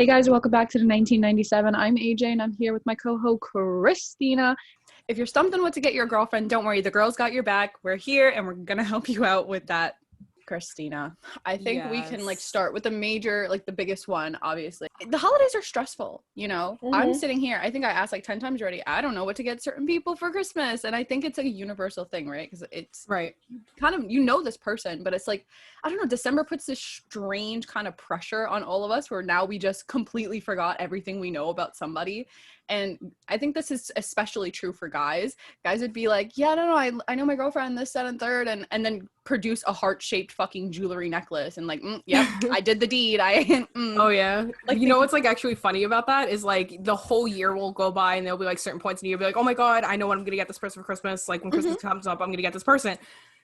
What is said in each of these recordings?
Hey guys, welcome back to the 1997. I'm AJ and I'm here with my co-host Christina. If you're stumped on what to get your girlfriend, don't worry. The girls got your back. We're here and we're going to help you out with that, Christina. I think we can start with the major, the biggest one, obviously. The holidays are stressful, you know? I'm sitting here. I think I asked 10 times already. I don't know what to get certain people for Christmas. And I think it's a universal thing, right? Because it's right. Kind of, this person, but it's I don't know, December puts this strange kind of pressure on all of us where now we just completely forgot everything we know about somebody. And I think this is especially true for guys. Guys would be like, yeah, no, I know my girlfriend, this, that, and third, and then produce a heart-shaped fucking jewelry necklace and yep, I did the deed. Oh yeah. You know what's actually funny about that is the whole year will go by and there'll be certain points in the year, be like, oh my god, I know what I'm gonna get this person for Christmas. When Christmas comes up, I'm gonna get this person.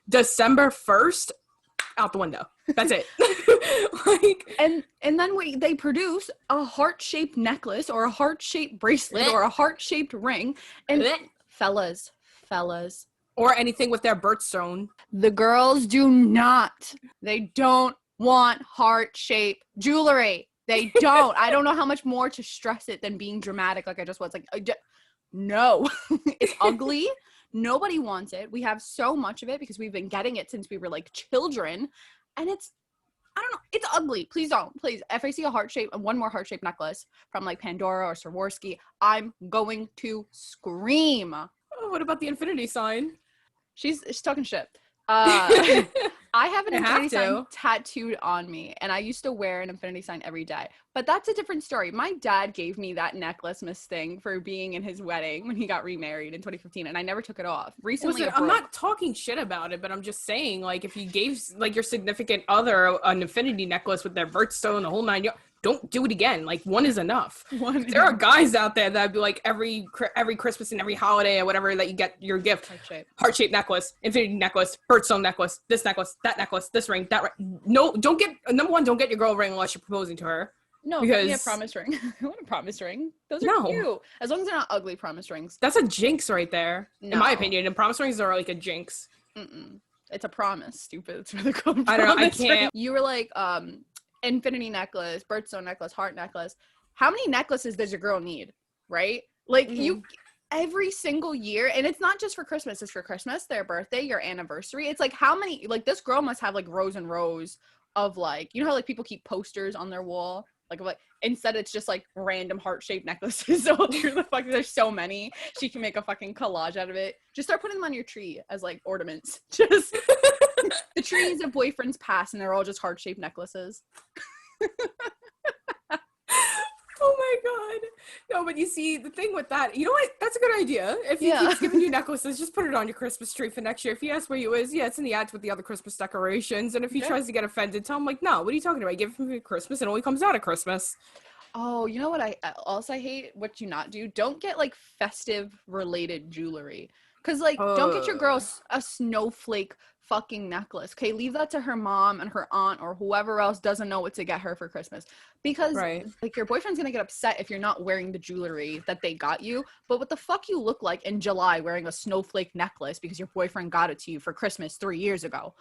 December 1st, out the window. That's it. And then they produce a heart-shaped necklace or a heart-shaped bracelet or a heart-shaped ring. And fellas, or anything with their birthstone. The girls do not. They don't want heart-shaped jewelry. They don't. I don't know how much more to stress it than being dramatic like I just was. No. It's ugly. Nobody wants it. We have so much of it because we've been getting it since we were children. And I don't know. It's ugly. Please don't. Please. If I see one more heart-shaped necklace from Pandora or Swarovski, I'm going to scream. Oh, what about the infinity sign? She's talking shit. I have an infinity sign tattooed on me, and I used to wear an infinity sign every day. But that's a different story. My dad gave me that necklace, Miss Thing, for being in his wedding when he got remarried in 2015, and I never took it off. Recently, Listen, I'm not talking shit about it, but I'm just saying, if you gave your significant other an infinity necklace with their birthstone, the whole nine yards, don't do it again. One is enough. There are guys out there that be every Christmas and every holiday or whatever that you get your gift, heart-shaped necklace, infinity necklace, birthstone necklace, this necklace, this ring, that ring. No, don't get your girl a ring unless you're proposing to her. No, because a promise ring. I want a promise ring. Those are cute. As long as they're not ugly promise rings. That's a jinx right there, in my opinion. And promise rings are a jinx. It's a promise, stupid. It's really called. I don't know. I can't. Ring. You were infinity necklace, birthstone necklace, heart necklace. How many necklaces does your girl need? Right? You every single year, and it's not just for Christmas. It's for Christmas, their birthday, your anniversary. It's how many? This girl must have rows and rows of you know how people keep posters on their wall. Instead it's just random heart-shaped necklaces. So there's so many. She can make a fucking collage out of it. Just start putting them on your tree as ornaments. Just the trees of boyfriends pass and they're all just heart-shaped necklaces. Oh my god. No, but you see, the thing with that, you know what? That's a good idea. If he keeps giving you necklaces, just put it on your Christmas tree for next year. If he asks where you is, it's in the ads with the other Christmas decorations. And if he tries to get offended, tell him no, what are you talking about? Give him Christmas and it only comes out at Christmas. Oh, you know what I also hate? What you not do? Don't get festive related jewelry. Because don't get your girl a snowflake fucking necklace. Okay, leave that to her mom and her aunt or whoever else doesn't know what to get her for Christmas. Because your boyfriend's gonna get upset if you're not wearing the jewelry that they got you. But what the fuck you look like in July wearing a snowflake necklace because your boyfriend got it to you for Christmas 3 years ago?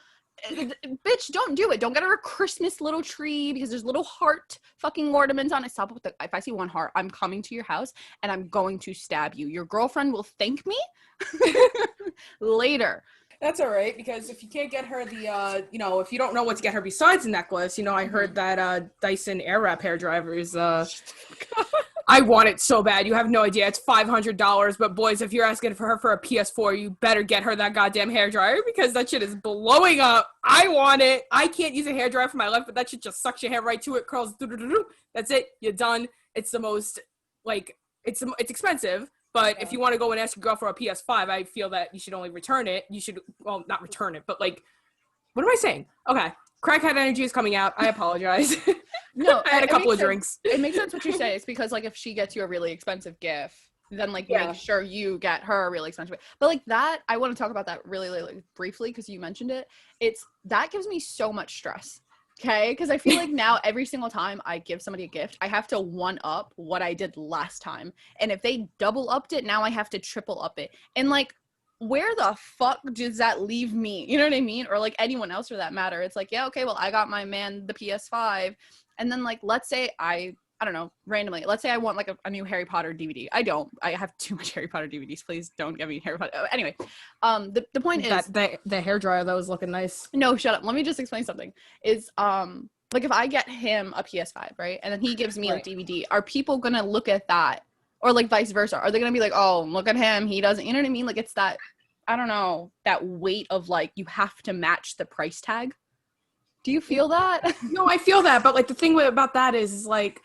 Bitch, don't do it. Don't get her a Christmas little tree because there's little heart fucking ornaments on it. Stop with if I see one heart, I'm coming to your house and I'm going to stab you. Your girlfriend will thank me later. That's all right, because if you can't get her the, if you don't know what to get her besides the necklace, I heard that Dyson Airwrap hairdryer is, I want it so bad. You have no idea. It's $500, but boys, if you're asking for her for a PS4, you better get her that goddamn hairdryer because that shit is blowing up. I want it. I can't use a hairdryer for my life, but that shit just sucks your hair right to it, curls. That's it. You're done. It's the most, it's expensive. But if you want to go and ask your girl for a PS5, I feel that you should only return it. You should, well, not return it, but what am I saying? Okay. Crackhead energy is coming out. I apologize. No, I had a couple of drinks. It makes sense what you say. It's because if she gets you a really expensive gift, then make sure you get her a really expensive gift. But that, I want to talk about that really briefly because you mentioned it. That gives me so much stress. Okay, because I feel now every single time I give somebody a gift, I have to one up what I did last time. And if they double upped it, now I have to triple up it. And where the fuck does that leave me? You know what I mean? Or anyone else for that matter. It's yeah, okay, well, I got my man the PS5. And then let's say I I don't know, randomly. Let's say I want like a new Harry Potter DVD. I don't. I have too much Harry Potter DVDs. Please don't get me Harry Potter. Anyway, the point is that the hairdryer that was looking nice. No, shut up. Let me just explain something. Is like if I get him a PS5, right, and then he gives me a DVD, are people gonna look at that, or like vice versa? Are they gonna be like, oh, look at him, he doesn't? You know what I mean? Like it's that, I don't know, that weight of like you have to match the price tag. Do you feel that? No, I feel that, but like the thing about that is like,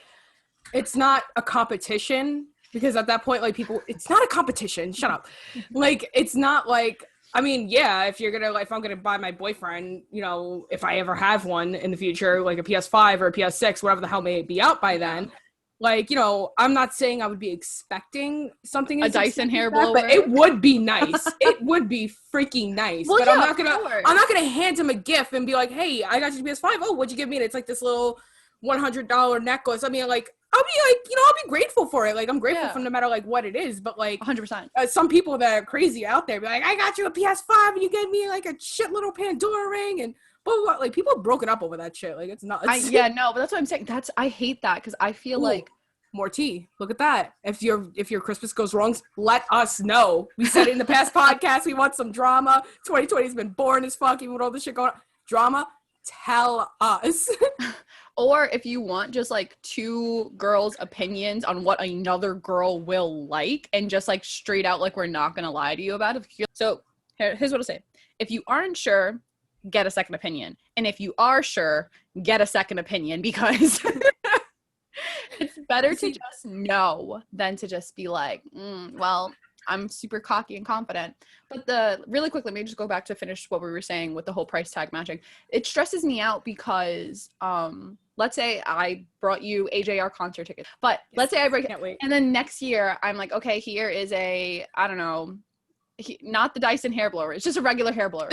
it's not a competition, because at that point, like people, it's not a competition. Shut up. Like, it's not like, I mean, yeah, if I'm gonna buy my boyfriend, you know, if I ever have one in the future, like a PS5 or a PS6, whatever the hell may be out by then, like, you know, I'm not saying I would be expecting something. A Dyson hair blower. But it would be nice. It would be freaking nice. Well, but yeah, I'm not gonna hand him a gift and be like, hey, I got you a PS5. Oh, what'd you give me? And it's like this little $100 necklace. I mean, like, I'll be like, you know, I'll be grateful for it. Like, I'm grateful for no matter like what it is. But like, 100%. Some people that are crazy out there be like, I got you a PS5 and you gave me like a shit little Pandora ring and blah, blah, blah. Like, people have broken up over that shit. Like, it's not. Yeah, no, but that's what I'm saying. I hate that because I feel like. More tea. Look at that. If your Christmas goes wrong, let us know. We said it in the past podcast. We want some drama. 2020 has been boring as fuck, even with all this shit going on. Drama, tell us. Or if you want just like two girls' opinions on what another girl will like, and just like straight out, like, we're not gonna lie to you about it. So here's what I'll say. If you aren't sure, get a second opinion. And if you are sure, get a second opinion, because it's better to just know than to just be like, well, I'm super cocky and confident. But really quickly, let me just go back to finish what we were saying with the whole price tag matching. It stresses me out because let's say I brought you AJR concert tickets, but let's say I break it, and then next year I'm like, okay, here is a, I don't know, not the Dyson hair blower, it's just a regular hair blower.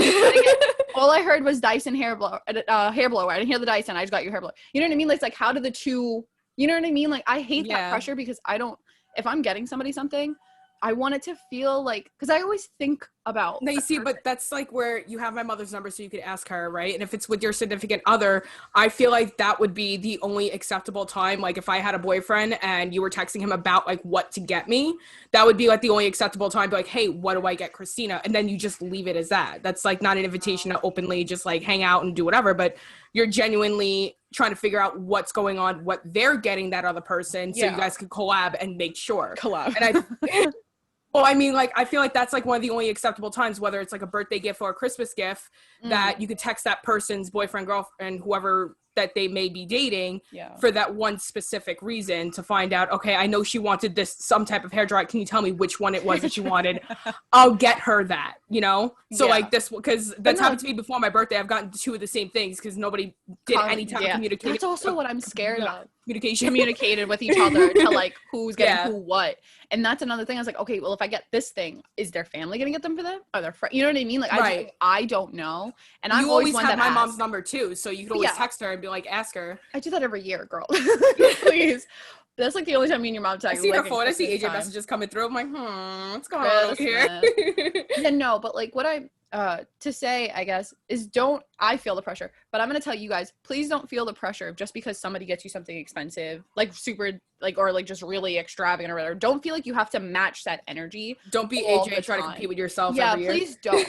All I heard was Dyson hair blower. I didn't hear the Dyson. I just got your hair blower. You know what I mean? Like how do the two? You know what I mean? Like, I hate that pressure because if I'm getting somebody something, I want it to feel like, because I always think about. No, you see, but that's like where you have my mother's number so you could ask her, right? And if it's with your significant other, I feel like that would be the only acceptable time. Like if I had a boyfriend and you were texting him about like what to get me, that would be like the only acceptable time. Be like, hey, what do I get Christina? And then you just leave it as that. That's like not an invitation to openly just like hang out and do whatever, but you're genuinely trying to figure out what's going on, what they're getting that other person, so you guys can collab and make sure. And well, I mean, like, I feel like that's like one of the only acceptable times, whether it's like a birthday gift or a Christmas gift, that you could text that person's boyfriend, girlfriend, whoever that they may be dating for that one specific reason, to find out, okay, I know she wanted some type of hair dry. Can you tell me which one it was that she wanted? I'll get her that, you know? So like this, because that's happened to me before my birthday. I've gotten two of the same things because nobody did any type of communication. That's also what I'm scared of. Communicated with each other to like who's getting who what. And that's another thing. I was like, okay, well, if I get this thing, is their family gonna get them for them? Are their friends? You know what I mean? Like, I don't know. And I'm always one have that my mom's number too, so you could always text her and be like, ask her. I do that every year, girl. Please. That's like the only time me and your mom text. I see her phone. I see AJ messages coming through. I'm like, what's going on over here? Yeah, no, but like what I to say, I guess, is I feel the pressure, but I'm gonna tell you guys, please don't feel the pressure just because somebody gets you something expensive, like super, like, or like just really extravagant or whatever. Don't feel like you have to match that energy. Don't be AJ trying to compete with yourself every year. Please don't.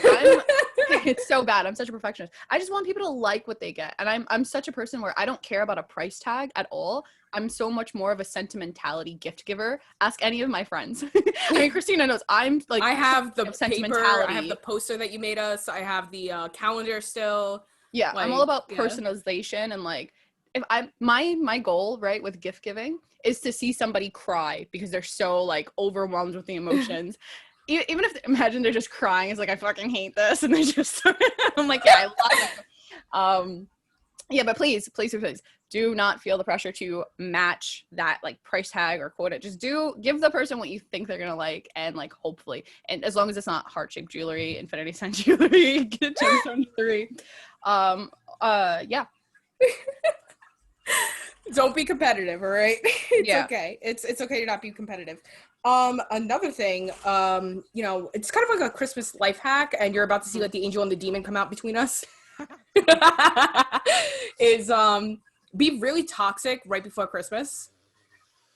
It's so bad. I'm such a perfectionist. I just want people to like what they get, and I'm such a person where I don't care about a price tag at all. I'm so much more of a sentimentality gift giver. Ask any of my friends. I mean, Christina knows I'm like, I have the paper, I have the poster that you made us, I have the calendar still. Yeah, like, I'm all about personalization, and like, if my goal, right, with gift giving is to see somebody cry because they're so like overwhelmed with the emotions. Even if, imagine they're just crying, it's like, I fucking hate this, and they just, I'm like, yeah, I love it. Yeah, but please do not feel the pressure to match that like price tag or quote it. Just give the person what you think they're gonna like, and like hopefully, and as long as it's not heart-shaped jewelry, infinity sign jewelry, get gemstone 3. Yeah. Don't be competitive, all right? It's okay. It's okay to not be competitive. Another thing, you know, it's kind of like a Christmas life hack, and you're about to see like the angel and the demon come out between us. Is be really toxic right before Christmas.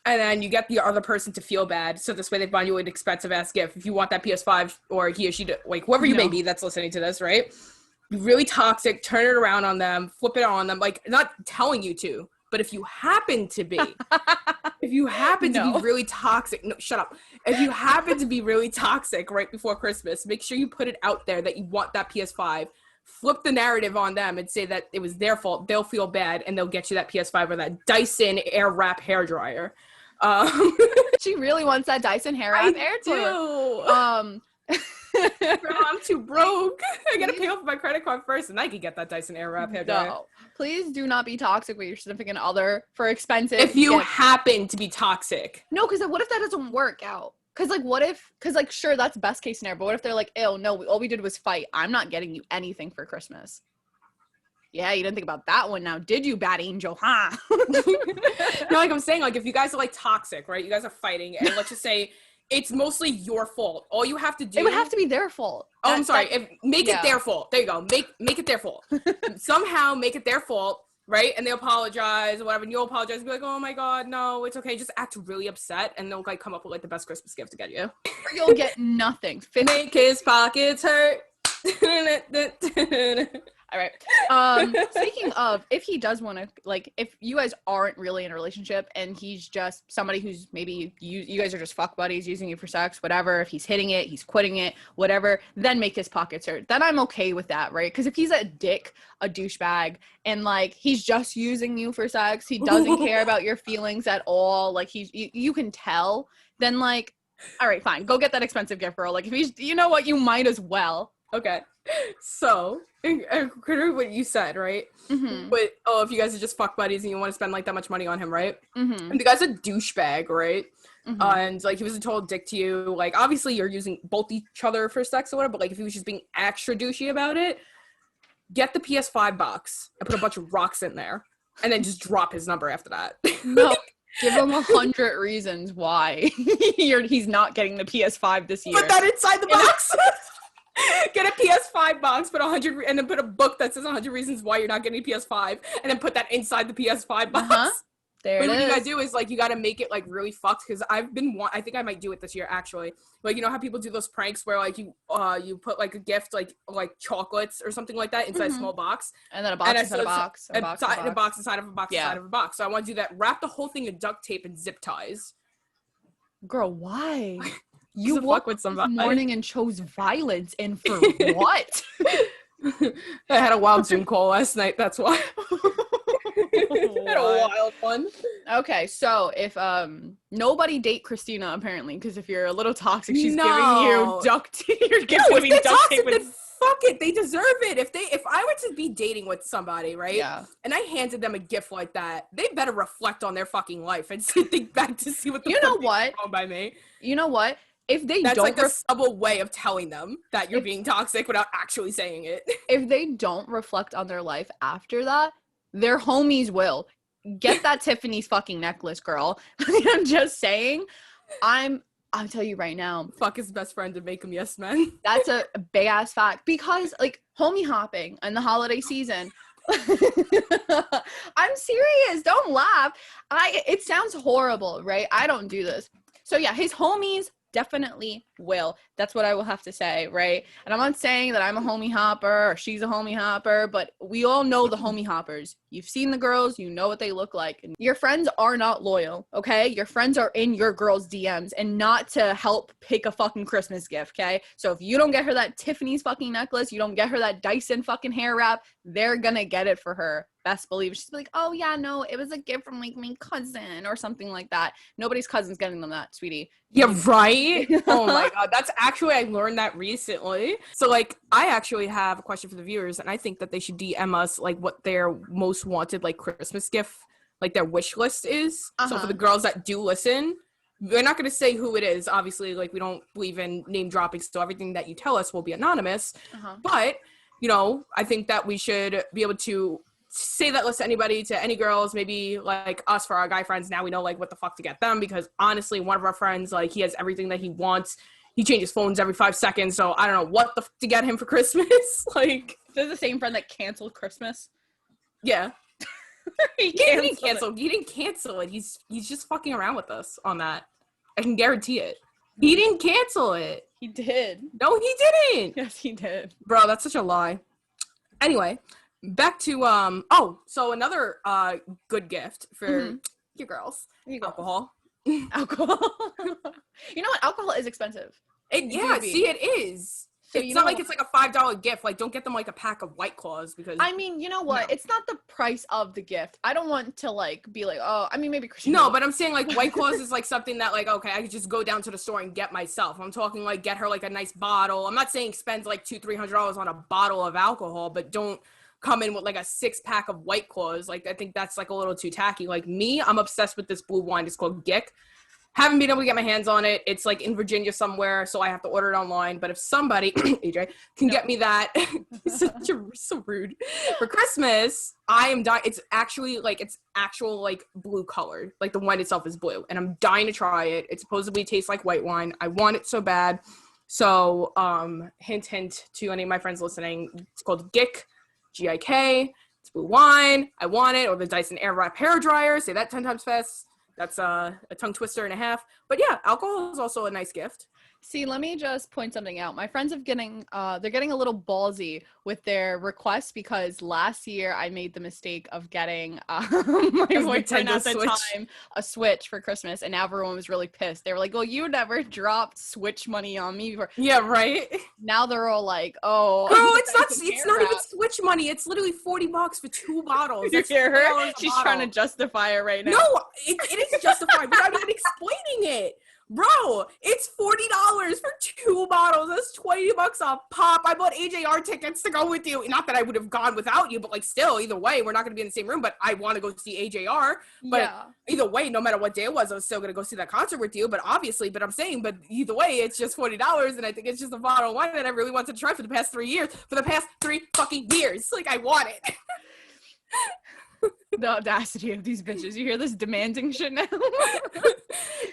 And then you get the other person to feel bad, so this way they buy you an expensive-ass gift. If you want that PS5, or he or she, like, whoever you may be that's listening to this, right? You're really toxic, turn it around on them, flip it on them, like, not telling you to, but if you happen to be, to be really toxic, no, shut up. If you happen to be really toxic right before Christmas, make sure you put it out there that you want that PS5. Flip the narrative on them and say that it was their fault. They'll feel bad, and they'll get you that PS5 or that Dyson Airwrap hairdryer. She really wants that Dyson Airwrap air do. Girl, I'm too broke. I gotta pay off my credit card first, and I can get that Dyson Airwrap hairdryer. No, please do not be toxic with your significant other for expensive. If you happen to be toxic. No, because what if that doesn't work out? Because, like, what if, because, like, sure, that's best case scenario, but what if they're like, ew, no, all we did was fight. I'm not getting you anything for Christmas. Yeah, you didn't think about that one now, did you, bad angel, huh? No, like I'm saying, like, if you guys are, like, toxic, right? You guys are fighting, and let's just say it's mostly your fault. All you have to do... It would have to be their fault. Oh, I'm sorry. Make it their fault. There you go. Make it their fault. Somehow make it their fault. Right? And they apologize or whatever, and you'll apologize and be like, oh my god, no, it's okay. Just act really upset, and they'll, like, come up with, like, the best Christmas gift to get you. Or you'll get nothing. Make his pockets hurt. All right. Speaking of, if he does want to, like, if you guys aren't really in a relationship and he's just somebody who's maybe you guys are just fuck buddies using you for sex, whatever, if he's hitting it, he's quitting it, whatever, then make his pockets hurt. Then I'm okay with that, right? Because if he's a dick, a douchebag, and, like, he's just using you for sex, he doesn't care about your feelings at all, like, you can tell, then, like, all right, fine, go get that expensive gift, girl. Like, if he's, you know what, you might as well. Okay, so consider what you said, right? Mm-hmm. But if you guys are just fuck buddies and you want to spend, like, that much money on him, right? Mm-hmm. And the guy's a douchebag, right? Mm-hmm. And, like, he was a total dick to you. Like, obviously you're using both each other for sex or whatever, but, like, if he was just being extra douchey about it, get the PS5 box and put a bunch of rocks in there, and then just drop his number after that. No. Give him 100 reasons why he's not getting the PS5 this year. Put that inside the box. Get a PS5 box, put 100, and then put a book that says 100 reasons why you're not getting a PS5, and then put that inside the PS5 box. Uh-huh. There but it what is. you gotta do is, like, you gotta make it, like, really fucked, because I think I might do it this year, actually. Like, you know how people do those pranks where, like, you put, like, a gift, like chocolates or something like that inside a small box, and then a box inside a box, a box inside of a box inside of a box. So I want to do that. Wrap the whole thing in duct tape and zip ties. Girl, why? You woke up this morning and chose violence, and for what? I had a wild Zoom call last night, that's why. Had a wild one. Okay, so if nobody date Christina, apparently, because if you're a little toxic, she's giving you duct tape. You're giving duct tape. Then fuck it, they deserve it. If I were to be dating with somebody, right? Yeah. And I handed them a gift like that, they better reflect on their fucking life and think back to see what the fuck is wrong by me. You know what? If they That's don't, like a subtle way of telling them that you're being toxic without actually saying it. If they don't reflect on their life after that, their homies will. Get that Tiffany's fucking necklace, girl. I'm just saying. I'll tell you right now. Fuck his best friend to make him yes man. That's a big ass fact, because, like, homie hopping in the holiday season. I'm serious. Don't laugh. It sounds horrible, right? I don't do this. So yeah, his homies definitely will. That's what I will have to say, right? And I'm not saying that I'm a homie hopper or she's a homie hopper, but we all know the homie hoppers. You've seen the girls, you know what they look like. And your friends are not loyal, okay? Your friends are in your girl's DMs and not to help pick a fucking Christmas gift, okay? So if you don't get her that Tiffany's fucking necklace, you don't get her that Dyson fucking hair wrap, they're gonna get it for her. Best believe. She's like, oh yeah, no, it was a gift from, like, my cousin or something like that. Nobody's cousin's getting them that, sweetie. Yeah, right? Oh my god, that's actually, I learned that recently. So, like, I actually have a question for the viewers, and I think that they should DM us, like, what their most wanted, like, Christmas gift, like, their wish list is. So for the girls that do listen, we're not going to say who it is. Obviously, like, we don't believe in name dropping, so everything that you tell us will be anonymous. But, you know, I think that we should be able to say that list to anybody, to any girls, maybe, like, us for our guy friends. Now we know, like, what the fuck to get them, because honestly, one of our friends, like, he has everything that he wants. He changes phones every 5 seconds, so I don't know what the fuck to get him for Christmas. Like, this is the same friend that canceled Christmas. Yeah. He didn't cancel. He didn't cancel it. He's just fucking around with us on that. I can guarantee it. He didn't cancel it. He did. No, he didn't. Yes, he did. Bro, that's such a lie. Anyway, back to so another good gift for you girls. Alcohol. Alcohol. You know what? Alcohol is expensive. It is. So it's not like it's like a $5 gift. Like, don't get them like a pack of White Claws because. I mean, you know what? No. It's not the price of the gift. I don't want to like be like, oh, I mean, maybe Christina. No, but I'm saying like White Claws is like something that like, okay, I could just go down to the store and get myself. I'm talking like get her like a nice bottle. I'm not saying spend like $200-$300 on a bottle of alcohol, but don't come in with like a 6-pack of White Claws. Like, I think that's like a little too tacky. Like me, I'm obsessed with this blue wine. It's called Gick. Haven't been able to get my hands on it. It's like in Virginia somewhere, so I have to order it online. But if somebody, AJ, can get me that, so rude. For Christmas, I am dying. It's actually like, it's actual like blue colored. Like the wine itself is blue. And I'm dying to try it. It supposedly tastes like white wine. I want it so bad. So, hint to any of my friends listening. It's called Gick, G-I-K. It's blue wine. I want it. Or the Dyson Airwrap hair dryer. Say that 10 times fast. That's a tongue twister and a half. But yeah, alcohol is also a nice gift. See, let me just point something out. My friends they're getting a little ballsy with their requests because last year I made the mistake of getting my boyfriend at the time a Switch for Christmas, and now everyone was really pissed. They were like, "Well, you never dropped Switch money on me." Yeah, right. Now they're all like, "Oh, girl, it's not even Switch money. It's literally $40 for 2 bottles." You hear her? She's trying to justify it right now. No, it is justified. But I'm even explaining it. Bro, it's $40 for 2 bottles. That's $20 a pop. I bought AJR tickets to go with you. Not that I would have gone without you, but like still, either way, we're not going to be in the same room. But I want to go see AJR. But either way, no matter what day it was, I was still going to go see that concert with you. But obviously, but either way, it's just $40. And I think it's just a bottle of wine that I really wanted to try for the past 3 years. For the past 3 fucking years. Like, I want it. The audacity of these bitches. You hear this demanding shit now?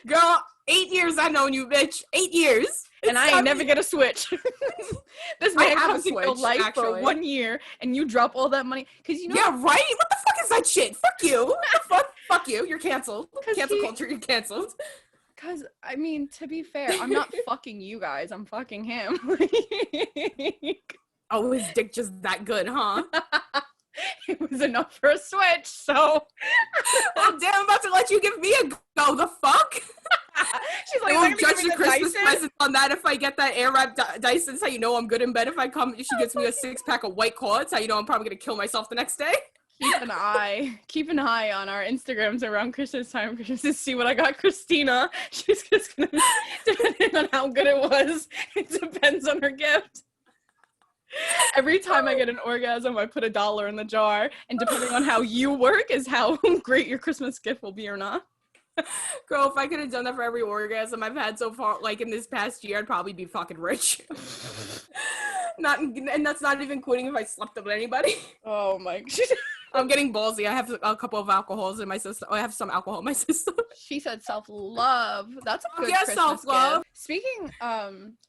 Girl, 8 years I've known you, bitch. 8 years. And I ain't never get a Switch. This man comes in your life for 1 year and you drop all that money. Cause you know. Yeah, right? What the fuck is that shit? Fuck you. Fuck you. You're canceled. Cancel culture, you're canceled. Cause, I mean, to be fair, I'm not fucking you guys. I'm fucking him. Oh, his dick just that good, huh? It was enough for a Switch, so. Well, damn, I'm about to let you give me a go. The fuck? She's like, I won't judge the Christmas presents on that if I get that Airwrap Dyson. That's how you know I'm good in bed. If she gets me a 6-pack of White Claw, that's how you know I'm probably going to kill myself the next day. Keep an eye on our Instagrams around Christmas time to see what I got Christina. She's just going to, depending on how good it was, it depends on her gift. Every time I get an orgasm, I put $1 in the jar, and depending on how you work is how great your Christmas gift will be or not. Girl, if I could have done that for every orgasm I've had so far, like in this past year, I'd probably be fucking rich. And that's not even including if I slept with anybody. Oh my. I'm getting ballsy. I have a couple of alcohols in my system. I have some alcohol in my system. She said self-love. That's a good Christmas self-love. gift. Speaking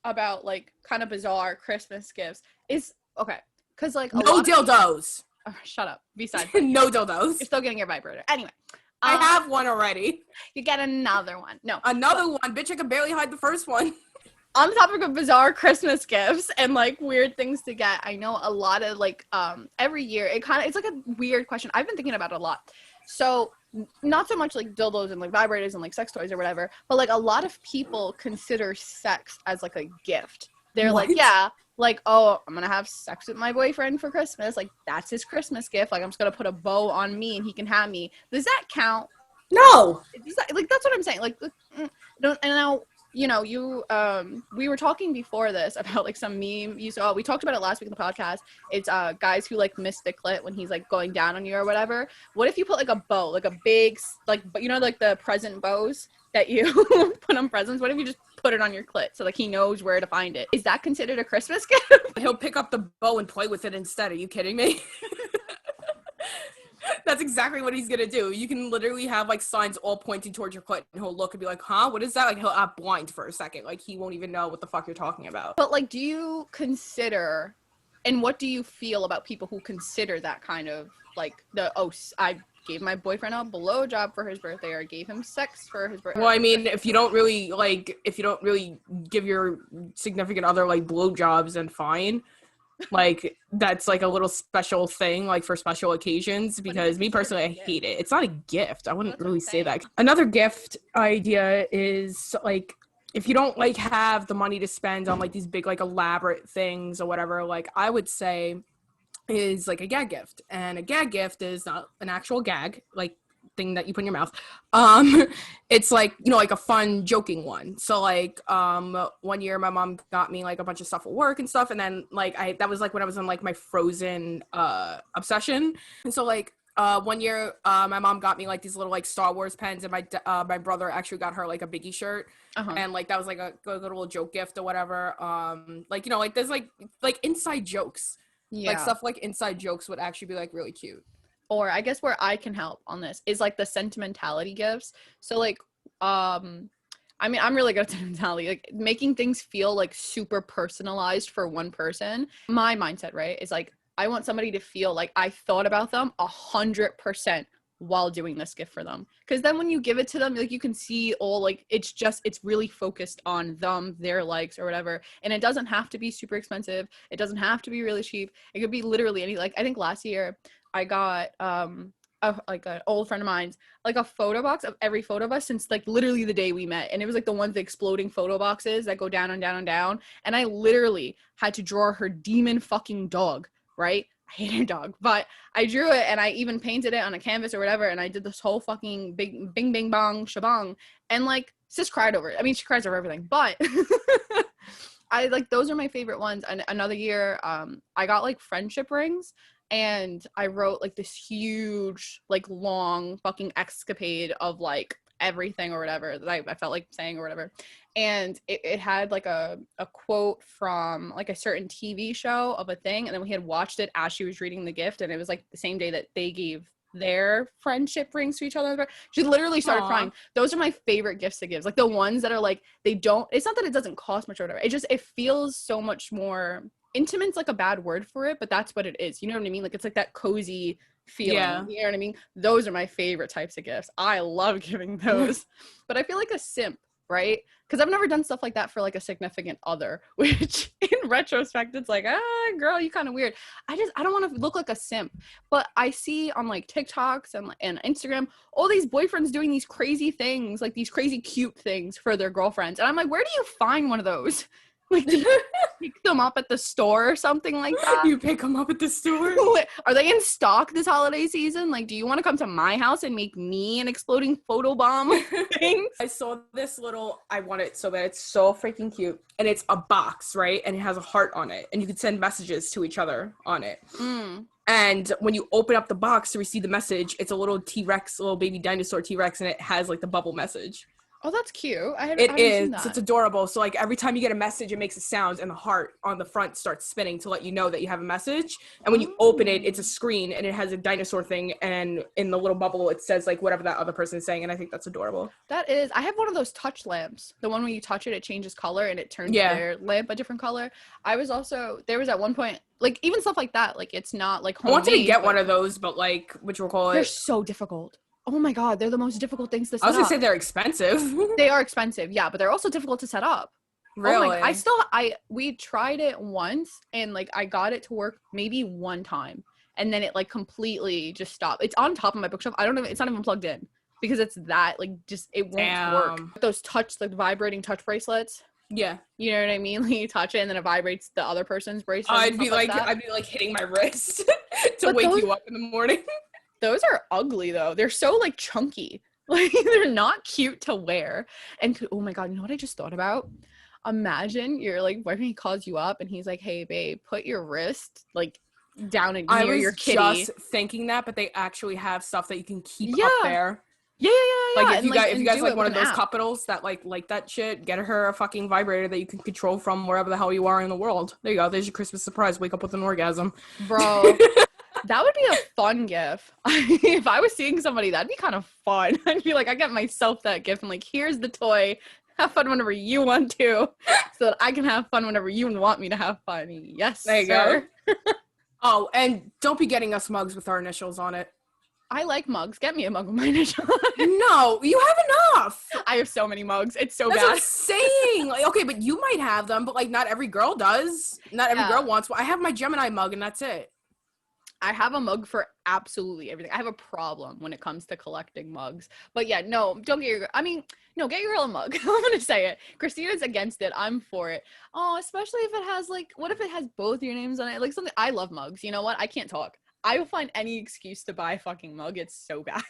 about like kind of bizarre Christmas gifts is okay because like no dildos. Shut up. Besides, no dildos. You're still getting your vibrator. Anyway, I have one already. You get another one. No, another one, bitch. I can barely hide the first one. On the topic of bizarre Christmas gifts and like weird things to get, I know a lot of like every year it's like a weird question. I've been thinking about it a lot. So not so much like dildos and like vibrators and like sex toys or whatever, but like a lot of people consider sex as like a gift. They're like, yeah, like, oh, I'm gonna have sex with my boyfriend for Christmas. Like that's his Christmas gift. Like I'm just gonna put a bow on me and he can have me. Does that count? No. Like that's what I'm saying. Like, don't. And now. You know, we were talking before this about like some meme you saw. We talked about it last week in the podcast. It's guys who like miss the clit when he's like going down on you or whatever. What if you put like a bow, like a big, like, you know, like the present bows that you put on presents? What if you just put it on your clit so like he knows where to find it? Is that considered a Christmas gift? He'll pick up the bow and play with it instead. Are you kidding me? That's exactly what he's gonna do. You can literally have like signs all pointing towards your clit and he'll look and be like, huh, what is that? Like he'll act blind for a second. Like he won't even know what the fuck you're talking about. But like, do you consider, and what do you feel about people who consider that kind of like I gave my boyfriend a blowjob for his birthday or gave him sex for his birthday. Well, I mean, if you don't really give your significant other like blowjobs, then fine. Like that's like a little special thing, like for special occasions. Because me personally, I hate it. It's not a gift. I wouldn't really say that. Another gift idea is like, if you don't like have the money to spend on like these big like elaborate things or whatever, like I would say is like a gag gift. And a gag gift is not an actual gag like thing that you put in your mouth. It's like, you know, like a fun joking one. So like 1 year my mom got me like a bunch of stuff at work and stuff, and then like that was like when I was in like my Frozen obsession. And so like 1 year my mom got me like these little like Star Wars pens, and my brother actually got her like a Biggie shirt. And like that was like a good little joke gift or whatever. Like, you know, like there's like inside jokes. Yeah. Like stuff like inside jokes would actually be like really cute. Or I guess where I can help on this is like the sentimentality gifts. So like I mean, I'm really good at sentimentality, like making things feel like super personalized for one person. My mindset, right, is like I want somebody to feel like I thought about them 100% while doing this gift for them. Because then when you give it to them, like you can see all like it's really focused on them, their likes or whatever. And it doesn't have to be super expensive. It doesn't have to be really cheap. It could be literally any, like I think last year I got like an old friend of mine's like a photo box of every photo of us since like literally the day we met, and it was like the ones, the exploding photo boxes that go down and down and down, and I literally had to draw her demon fucking dog, right? I hate her dog, but I drew it and I even painted it on a canvas or whatever, and I did this whole fucking big bing bing bong shabong, and like sis cried over it. I mean, she cries over everything, but I like those are my favorite ones. And another year I got like friendship rings, and I wrote like this huge like long fucking escapade of like everything or whatever that I felt like saying or whatever, and it had like a quote from like a certain TV show of a thing, and then we had watched it as she was reading the gift, and it was like the same day that they gave their friendship rings to each other. She literally started crying. Those are my favorite gifts to give, like the ones that are like it's not that it doesn't cost much or whatever, it feels so much more intimate's like a bad word for it, but that's what it is, you know what I mean? Like it's like that cozy feeling. Yeah. You know what I mean? Those are my favorite types of gifts. I love giving those. But I feel like a simp, right? Because I've never done stuff like that for like a significant other, which in retrospect it's like, girl, you kind of weird. I don't want to look like a simp. But I see on like TikToks and Instagram all these boyfriends doing these crazy things, like these crazy cute things for their girlfriends, and I'm like, where do you find one of those? Like, do you pick them up at the store or something like that? You pick them up at the store? Are they in stock this holiday season? Like, do you want to come to my house and make me an exploding photobomb thing? I saw this little, I want it so bad. It's so freaking cute. And it's a box, right? And it has a heart on it. And you can send messages to each other on it. And when you open up the box to receive the message, it's a little T-Rex, little baby dinosaur T-Rex, and it has like the bubble message. Oh, that's cute. I haven't seen that. It's adorable. So like every time you get a message, it makes a sound, and the heart on the front starts spinning to let you know that you have a message. And when you open it, it's a screen, and it has a dinosaur thing, and in the little bubble it says like whatever that other person is saying, and I think that's adorable. That is. I have one of those touch lamps. The one where you touch it, it changes color and it turns their lamp a different color. There was at one point, like even stuff like that, like it's not like homemade. I wanted to get one of those, but like they're so difficult. Oh my god, they're the most difficult things to set up. I was gonna say they're expensive. They are expensive, yeah, but they're also difficult to set up. Really? Oh my, we tried it once, and like I got it to work maybe one time, and then it like completely just stopped. It's on top of my bookshelf. I don't know, it's not even plugged in because it's that like just it won't work. Those vibrating touch bracelets. Yeah. You know what I mean? Like you touch it and then it vibrates the other person's bracelet. I'd be like hitting my wrist to wake you up in the morning. Those are ugly though. They're so like chunky. Like they're not cute to wear. And oh my god, you know what I just thought about? Imagine your like boyfriend, he calls you up and he's like, "Hey babe, put your wrist like down near your kitty." I was just thinking that, but they actually have stuff that you can keep up there. Yeah. Like if you guys like one of those couples that like that shit, get her a fucking vibrator that you can control from wherever the hell you are in the world. There you go. There's your Christmas surprise. Wake up with an orgasm. Bro. That would be a fun gift. If I was seeing somebody, that'd be kind of fun. I'd be like, I get myself that gift. I'm like, here's the toy. Have fun whenever you want to, so that I can have fun whenever you want me to have fun. Yes, there you go. Oh, and don't be getting us mugs with our initials on it. I like mugs. Get me a mug with my initial. No, you have enough. I have so many mugs. It's so That's bad. what I'm saying. Like, okay, but you might have them, but like not every girl does. Not every girl wants one. I have my Gemini mug and that's it. I have a mug for absolutely everything. I have a problem when it comes to collecting mugs. But yeah, no, don't get your get your girl a mug. I'm gonna say it. Christina's against it. I'm for it. Oh, especially if it has like, what if it has both your names on it? Like something. I love mugs. You know what? I can't talk. I will find any excuse to buy a fucking mug. It's so bad.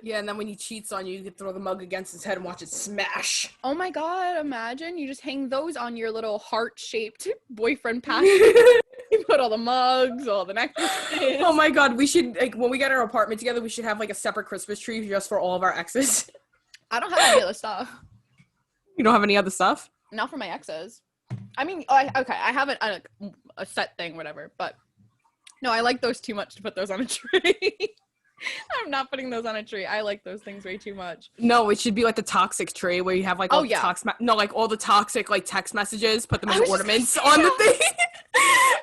Yeah, and then when he cheats on you, you can throw the mug against his head and watch it smash. Oh my god, imagine you just hang those on your little heart-shaped boyfriend patch. You put all the mugs, all the necklaces. Oh my god, we should, like, when we get our apartment together, we should have like a separate Christmas tree just for all of our exes. I don't have any other stuff. You don't have any other stuff? Not for my exes. I mean, okay, I have a set thing, whatever, but no, I like those too much to put those on a tree. I'm not putting those on a tree. I like those things way too much. No, it should be like the toxic tree where you have like all the all the toxic like text messages, put them as ornaments on the thing.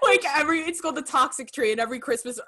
Like it's called the toxic tree, and every Christmas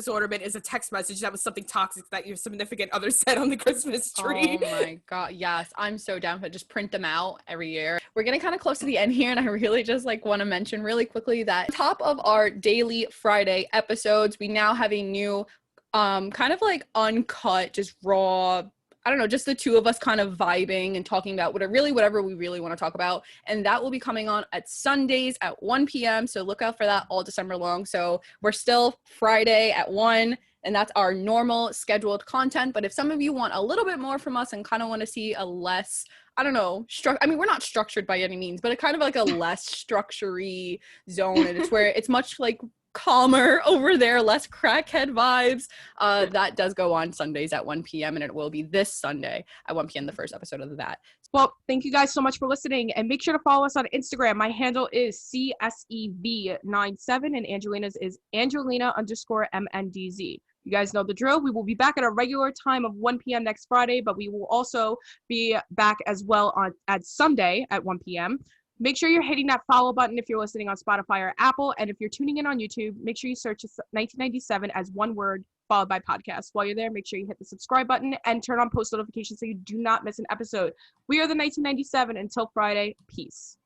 ornament is a text message that was something toxic that your significant other said on the Christmas tree. Oh my god, yes, I'm so down for it. Just print them out every year. We're getting kind of close to the end here, and I really just like want to mention really quickly that on top of our daily Friday episodes, we now have a new kind of like uncut, just raw, I don't know, just the two of us kind of vibing and talking about whatever we really want to talk about. And that will be coming on at Sundays at 1 p.m. So look out for that all December long. So we're still Friday at 1, and that's our normal scheduled content. But if some of you want a little bit more from us and kind of want to see a less, I don't know, I mean, we're not structured by any means, but a kind of like a less structure-y zone. And it's where it's much like calmer over there, less crackhead vibes. That does go on Sundays at 1 p.m. and it will be this Sunday at 1 p.m. the first episode of that. Well, thank you guys so much for listening, and make sure to follow us on Instagram. My handle is CSEV97 and Angelina's is Angelina_MNDZ. You guys know the drill. We will be back at our regular time of 1 p.m. next Friday, but we will also be back as well at Sunday at 1 p.m. Make sure you're hitting that follow button if you're listening on Spotify or Apple. And if you're tuning in on YouTube, make sure you search 1997 as one word followed by podcast. While you're there, make sure you hit the subscribe button and turn on post notifications so you do not miss an episode. We are the 1997. Until Friday, peace.